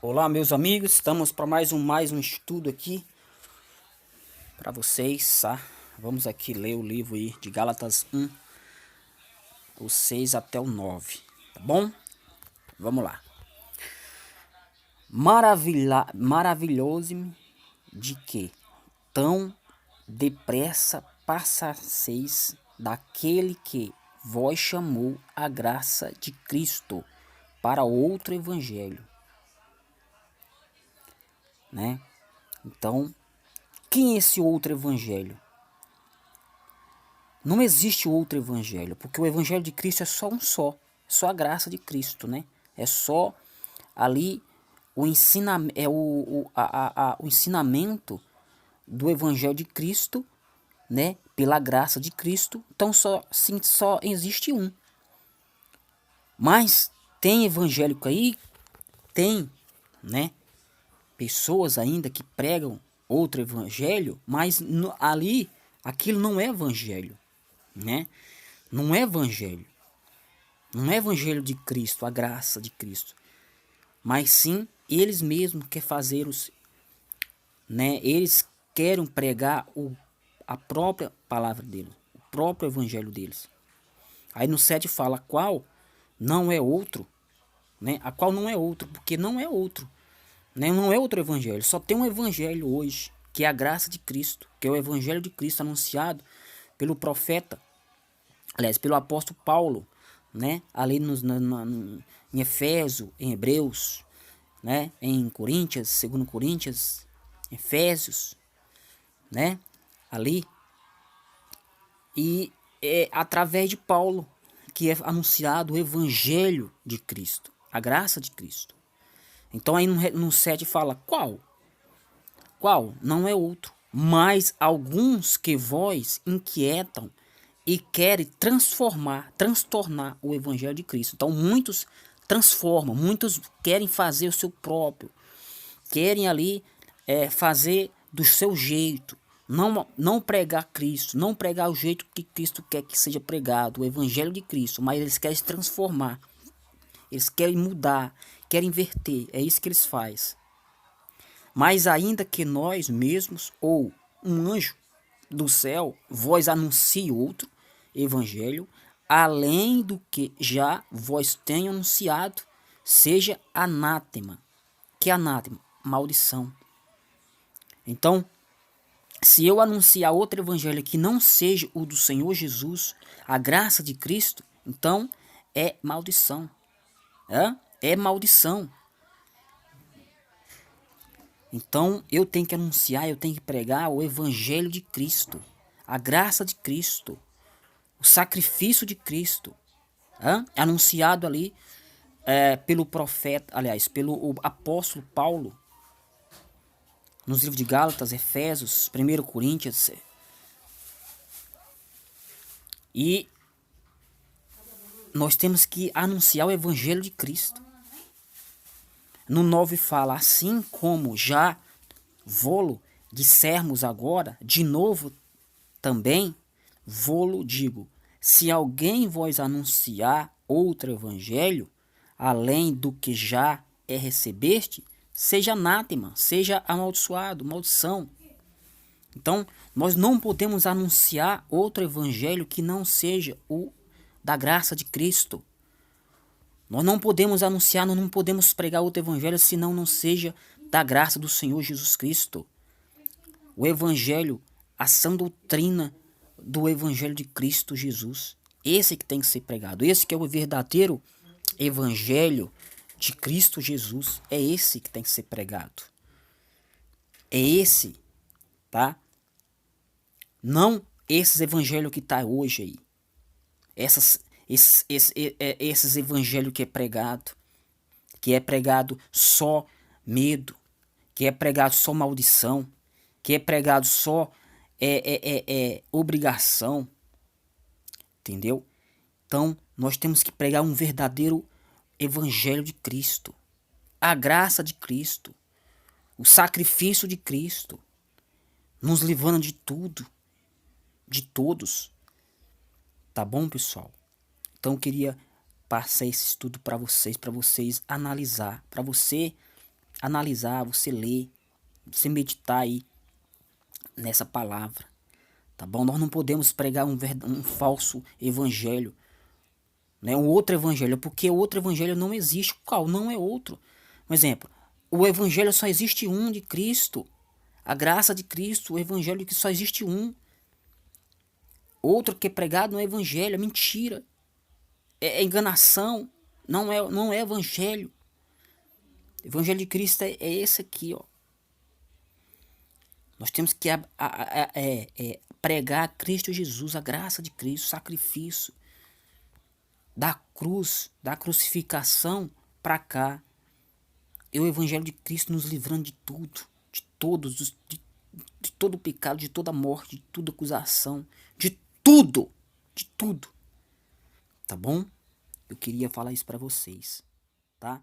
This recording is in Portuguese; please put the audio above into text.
Olá, meus amigos, estamos para mais um estudo aqui para vocês, tá? Vamos aqui ler o livro aí de Gálatas 1, o 6 até o 9, tá bom? Vamos lá. Maravilhoso-me de que tão depressa passaseis daquele que vós chamou a graça de Cristo para outro evangelho, né? Então, quem é esse outro evangelho? Não existe outro evangelho, porque o evangelho de Cristo é só um só a graça de Cristo, né? É só ali o ensinamento, o ensinamento do evangelho de Cristo, né? Pela graça de Cristo. Então só existe um. Mas tem evangélico aí, tem, né? Pessoas ainda que pregam outro evangelho, mas ali aquilo não é evangelho, né? Não é evangelho. Não é evangelho de Cristo, a graça de Cristo. Mas sim, eles mesmos querem fazer né? Eles querem pregar a própria palavra deles, o próprio evangelho deles. Aí no 7 fala qual não é outro, né? A qual não é outro, porque não é outro, né? Não é outro evangelho, só tem um evangelho hoje, que é a graça de Cristo, que é o evangelho de Cristo anunciado pelo profeta, aliás, pelo apóstolo Paulo, né? Ali em Efésio, em Hebreus, né? Em Coríntios, 2 Coríntios, Efésios, né? Ali. E é através de Paulo que é anunciado o evangelho de Cristo, a graça de Cristo. Então aí no 7 fala qual? Qual? Não é outro. Mas alguns que vós inquietam e querem transtornar o evangelho de Cristo. Então muitos transformam, muitos querem fazer o seu próprio, querem ali fazer do seu jeito, não pregar Cristo, não pregar o jeito que Cristo quer que seja pregado, o evangelho de Cristo, mas eles querem se transformar, eles querem mudar, querem inverter, é isso que eles fazem. Mas ainda que nós mesmos, ou um anjo do céu, vós anuncie outro evangelho, além do que já vós tenho anunciado, seja anátema. Que anátema? Maldição. Então, se eu anunciar outro evangelho que não seja o do Senhor Jesus, a graça de Cristo, então é maldição. É maldição. Então eu tenho que anunciar, eu tenho que pregar o evangelho de Cristo, a graça de Cristo, o sacrifício de Cristo, anunciado ali pelo profeta, aliás, pelo apóstolo Paulo, nos livros de Gálatas, Efésios, 1 Coríntios. E nós temos que anunciar o evangelho de Cristo. No 9 fala, assim como já vô-lo dissermos agora, de novo também vô-lo digo, se alguém vos anunciar outro evangelho, além do que já recebeste, seja anátema, seja amaldiçoado, maldição. Então, nós não podemos anunciar outro evangelho que não seja o da graça de Cristo. Nós não podemos anunciar, nós não podemos pregar outro evangelho senão não seja da graça do Senhor Jesus Cristo. O evangelho, a sã doutrina do evangelho de Cristo Jesus. Esse que tem que ser pregado. Esse que é o verdadeiro evangelho de Cristo Jesus. É esse que tem que ser pregado. É esse, tá? Não esses evangelhos que tá hoje aí. Esses evangelhos que é pregado só medo, que é pregado só maldição, que é pregado só obrigação, entendeu? Então nós temos que pregar um verdadeiro evangelho de Cristo, a graça de Cristo, o sacrifício de Cristo, nos livrando de tudo, de todos. Tá bom, pessoal? Então eu queria passar esse estudo para vocês analisar, para você analisar, você ler, você meditar aí nessa palavra, tá bom? Nós não podemos pregar um falso evangelho, né? Um outro evangelho, porque outro evangelho não existe. Qual? Não é outro. Um exemplo, o evangelho só existe um de Cristo. A graça de Cristo, o evangelho que só existe um. Outro que é pregado no evangelho é mentira. É enganação. Não é evangelho. O evangelho de Cristo é esse aqui, ó. Nós temos que pregar Cristo Jesus, a graça de Cristo, o sacrifício da cruz, da crucificação para cá. E o evangelho de Cristo nos livrando de tudo, de todos, de todo o pecado, de toda a morte, de toda acusação, de tudo, tá bom? Eu queria falar isso para vocês, tá?